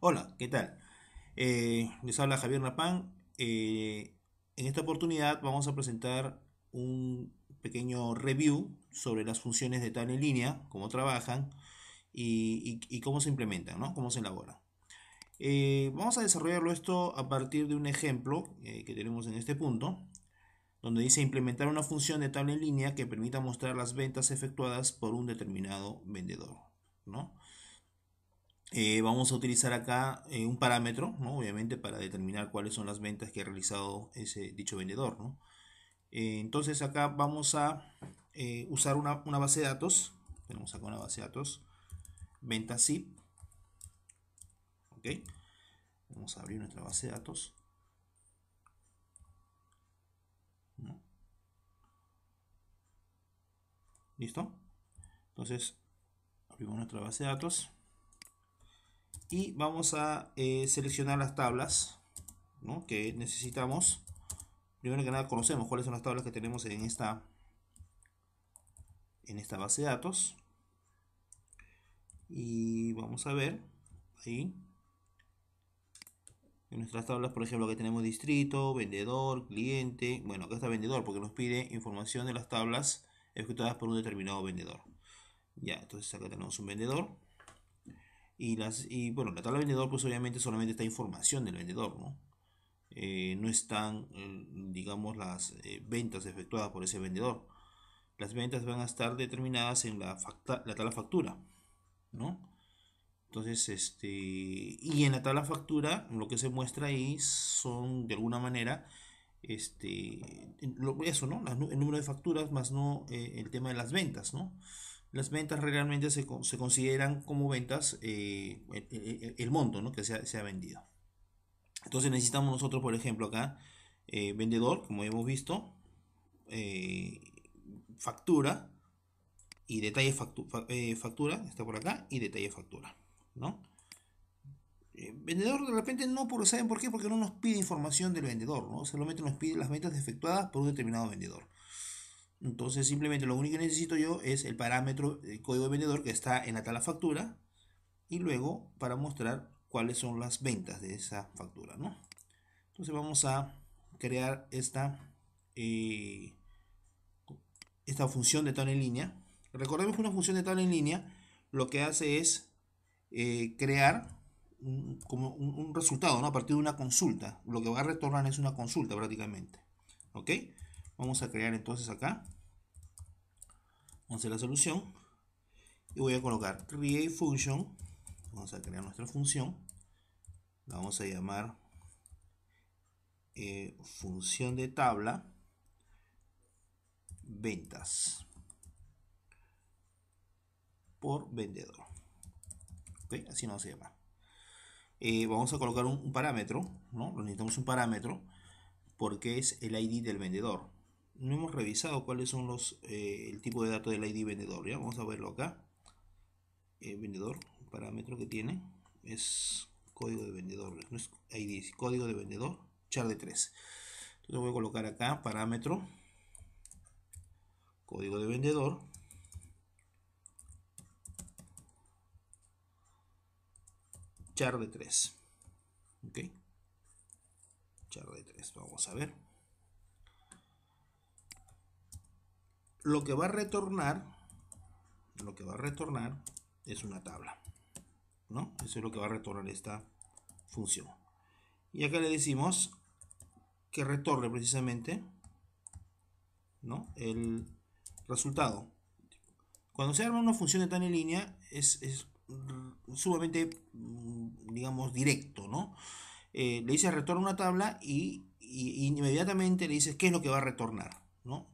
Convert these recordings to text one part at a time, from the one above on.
Hola, ¿qué tal? Les habla Javier Napán. En esta oportunidad vamos a presentar un pequeño review sobre las funciones de tabla en línea, cómo trabajan y cómo se implementan, ¿no? Cómo se elaboran. Vamos a desarrollarlo esto a partir de un ejemplo que tenemos en este punto, donde dice implementar una función de tabla en línea que permita mostrar las ventas efectuadas por un determinado vendedor, ¿no? Vamos a utilizar acá un parámetro, ¿no? Obviamente para determinar cuáles son las ventas que ha realizado ese dicho vendedor, ¿no? Entonces acá vamos a usar una base de datos. Tenemos acá una base de datos, ventas zip, ¿ok? Vamos a abrir nuestra base de datos, ¿no? ¿Listo? Entonces abrimos nuestra base de datos y vamos a seleccionar las tablas, ¿no? Que necesitamos. Primero que nada conocemos cuáles son las tablas que tenemos en esta base de datos. Y vamos a ver ahí en nuestras tablas, por ejemplo, que tenemos distrito, vendedor, cliente. Bueno, acá está vendedor porque nos pide información de las tablas ejecutadas por un determinado vendedor. Ya, entonces acá tenemos un vendedor. Y bueno, la tabla vendedor pues obviamente solamente está información del vendedor, ¿no? No están, digamos, las ventas efectuadas por ese vendedor. Las ventas van a estar determinadas en la tabla factura, ¿no? Entonces, y en la tabla factura, lo que se muestra ahí son, de alguna manera, eso, ¿no? El número de facturas, más no el tema de las ventas, ¿no? Las ventas realmente se consideran como ventas el monto, ¿no? Que se ha vendido. Entonces necesitamos nosotros, por ejemplo, acá, vendedor, como hemos visto, eh, factura y detalle factura, está por acá, y detalle factura, ¿no? Vendedor de repente no, ¿saben por qué? Porque no nos pide información del vendedor, ¿no? Solamente nos pide las ventas efectuadas por un determinado vendedor. Entonces simplemente lo único que necesito yo es el parámetro, el código de vendedor que está en la tabla factura y luego para mostrar cuáles son las ventas de esa factura, ¿no? Entonces vamos a crear eh, esta función de tabla en línea. Recordemos que una función de tabla en línea lo que hace es crear como un resultado, ¿no? A partir de una consulta. Lo que va a retornar es una consulta prácticamente. ¿Ok? Vamos a crear entonces acá. Vamos a hacer la solución. Y voy a colocar create function. Vamos a crear nuestra función. La vamos a llamar función de tabla ventas por vendedor. ¿Ok? Así nos vamos a llamar. Vamos a colocar un parámetro, ¿no? Necesitamos un parámetro porque es el ID del vendedor. No hemos revisado cuáles son el tipo de datos del ID vendedor. ¿Ya? Vamos a verlo acá. Vendedor, el parámetro que tiene es código de vendedor, no es ID, es código de vendedor, char de 3. Entonces voy a colocar acá parámetro, código de vendedor, char de 3. Ok, char de 3. Vamos a ver. Lo que va a retornar, es una tabla, ¿no? Eso es lo que va a retornar esta función. Y acá le decimos que retorne precisamente, ¿no? El resultado. Cuando se arma una función de tal en línea es sumamente, digamos, directo, ¿no? Le dice retorna una tabla y inmediatamente le dices qué es lo que va a retornar, ¿no?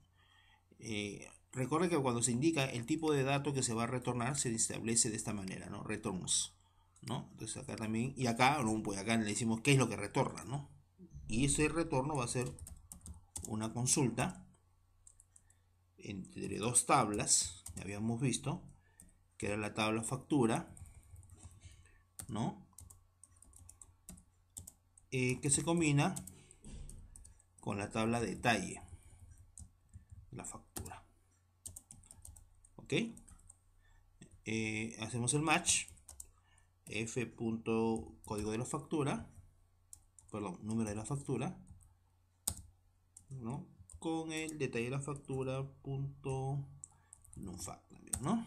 Recuerde que cuando se indica el tipo de dato que se va a retornar se establece de esta manera, ¿no? Returns, ¿no? Entonces acá también, y acá, no, pues acá le decimos qué es lo que retorna, ¿no? Y ese retorno va a ser una consulta entre dos tablas, ya habíamos visto, que era la tabla factura, ¿no? Que se combina con la tabla detalle de la factura. ¿Ok? Hacemos el match. f punto código de la factura, perdón, número de la factura, ¿no? Con el detalle de la factura punto NumFact también, ¿no?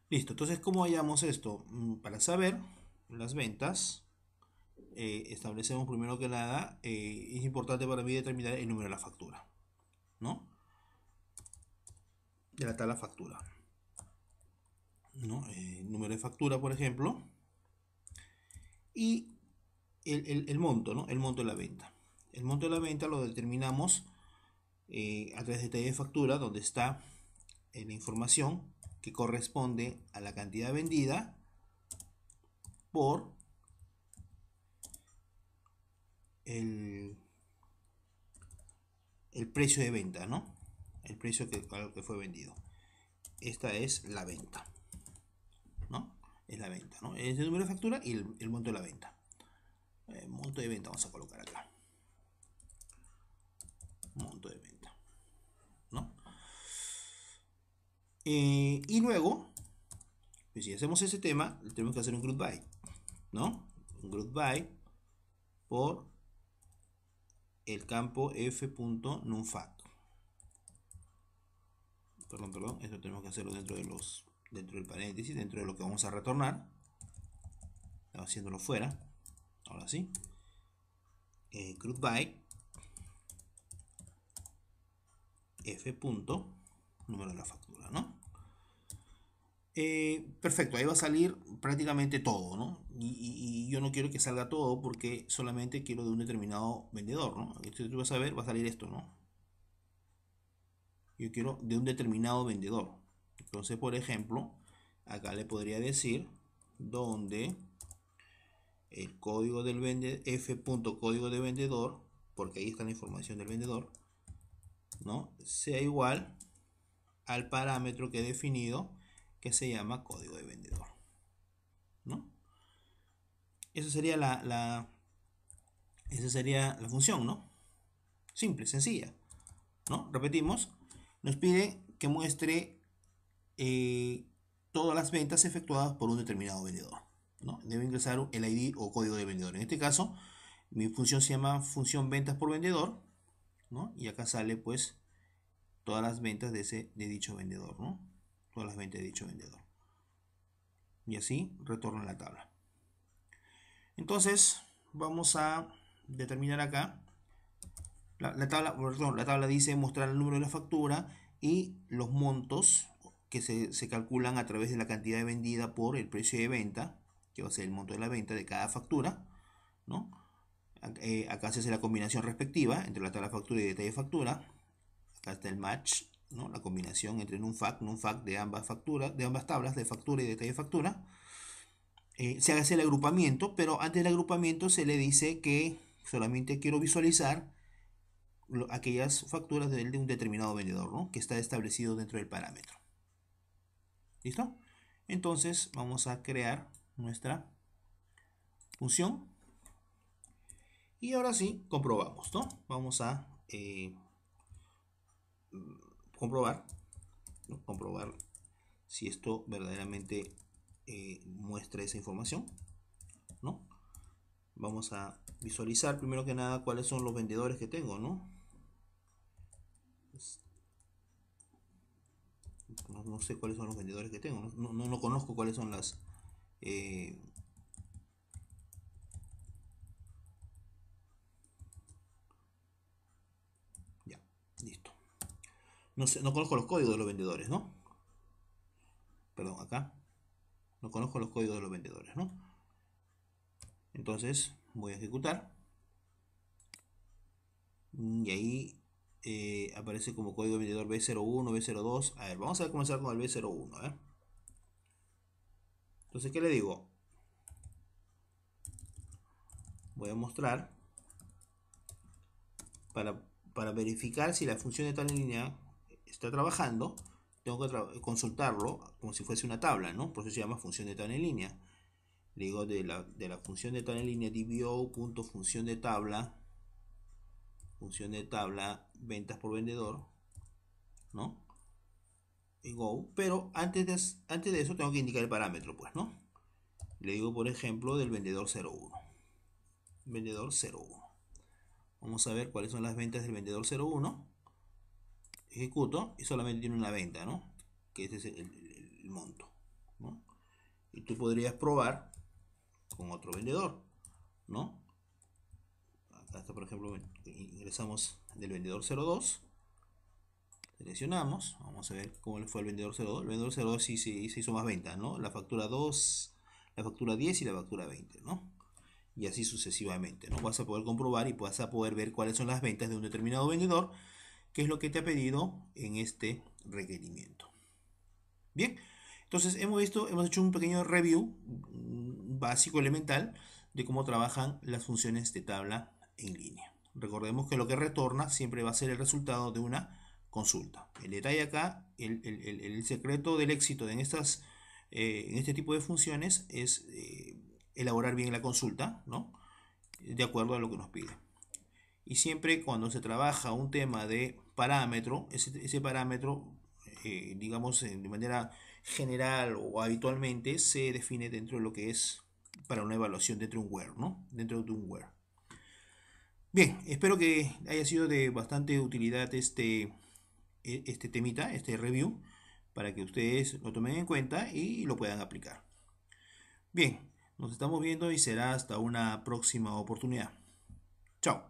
Listo, entonces, ¿cómo hallamos esto? Para saber las ventas, establecemos primero que nada, es importante para mí determinar el número de la factura, ¿no? De la tabla factura, ¿no? Número de factura, por ejemplo, y el monto, ¿no? El monto de la venta. El monto de la venta lo determinamos a través de detalle de factura, donde está la información que corresponde a la cantidad vendida por el precio de venta, ¿no? El precio al que fue vendido. Esta es la venta, ¿no? Es la venta, ¿no? Es el número de factura y el monto de la venta. Monto de venta vamos a colocar acá. Monto de venta, ¿no? Y luego, pues si hacemos ese tema, tenemos que hacer un group by, ¿no? Un group by por el campo f.numfact. Perdón, esto tenemos que hacerlo dentro del paréntesis, dentro de lo que vamos a retornar. Estaba haciéndolo fuera. Ahora sí. Group by f. Número de la factura, ¿no? Perfecto, ahí va a salir prácticamente todo, ¿no? Y yo no quiero que salga todo porque solamente quiero de un determinado vendedor, ¿no? Entonces tú vas a ver, va a salir esto, ¿no? Yo quiero de un determinado vendedor. Entonces, por ejemplo, acá le podría decir donde el código del vendedor, f.código de vendedor, porque ahí está la información del vendedor, ¿no? Sea igual al parámetro que he definido, que se llama código de vendedor, ¿no? Esa sería esa sería la función, ¿no? Simple, sencilla, ¿no? Repetimos, nos pide que muestre todas las ventas efectuadas por un determinado vendedor, ¿no? Debe ingresar el ID o código de vendedor. En este caso, mi función se llama función ventas por vendedor, ¿no? Y acá sale pues todas las ventas de dicho vendedor, ¿no? Todas las ventas de dicho vendedor. Y así retorna la tabla. Entonces, vamos a determinar acá. La tabla dice mostrar el número de la factura y los montos que se calculan a través de la cantidad vendida por el precio de venta, que va a ser el monto de la venta de cada factura, ¿no? Acá se hace la combinación respectiva entre la tabla de factura y detalle de factura. Acá está el match, ¿no? La combinación entre NumFact de ambas facturas, de ambas tablas de factura y detalle de factura. Se hace el agrupamiento, pero antes del agrupamiento se le dice que solamente quiero visualizar aquellas facturas de un determinado vendedor, ¿no? Que está establecido dentro del parámetro. ¿Listo? Entonces vamos a crear nuestra función y ahora sí comprobamos, ¿no? Vamos a comprobar si esto verdaderamente muestra esa información, ¿no? Vamos a visualizar primero que nada cuáles son los vendedores que tengo, ¿no? No sé cuáles son los vendedores que tengo, no conozco cuáles son las ya, listo. No conozco los códigos de los vendedores, ¿no? Perdón, acá no conozco los códigos de los vendedores, ¿no? Entonces voy a ejecutar y ahí aparece como código de vendedor B01, B02. A ver, vamos a comenzar con el B01, ¿eh? Entonces, ¿qué le digo? Voy a mostrar para verificar si la función de tal línea está trabajando. Tengo que consultarlo como si fuese una tabla, ¿no? Por eso se llama función de tabla en línea. Le digo de la función de tabla en línea dbo.función de tabla ventas por vendedor, ¿no? Y go, pero antes de eso tengo que indicar el parámetro, pues, ¿no? Le digo, por ejemplo, del vendedor 01. Vendedor 01. Vamos a ver cuáles son las ventas del vendedor 01. Ejecuto y solamente tiene una venta, ¿no? Que este es el monto, ¿no? Y tú podrías probar con otro vendedor, ¿no? Acá está, por ejemplo, ingresamos del vendedor 02. Seleccionamos, vamos a ver cómo le fue al vendedor 02. El vendedor 02 sí se hizo más ventas, ¿no? La factura 2, la factura 10 y la factura 20, ¿no? Y así sucesivamente, ¿no? Vas a poder comprobar y vas a poder ver cuáles son las ventas de un determinado vendedor, que es lo que te ha pedido en este requerimiento. Bien, entonces hemos hecho un pequeño review básico, elemental, de cómo trabajan las funciones de tabla en línea. Recordemos que lo que retorna siempre va a ser el resultado de una consulta. El detalle acá, el secreto del éxito en este tipo de funciones es elaborar bien la consulta, ¿no? De acuerdo a lo que nos pide. Y siempre cuando se trabaja un tema de parámetro, ese parámetro, digamos, de manera general o habitualmente, se define dentro de lo que es para una evaluación dentro de un where, ¿no? Dentro de un where. Bien, espero que haya sido de bastante utilidad este temita, este review, para que ustedes lo tomen en cuenta y lo puedan aplicar. Bien, nos estamos viendo y será hasta una próxima oportunidad. Chao.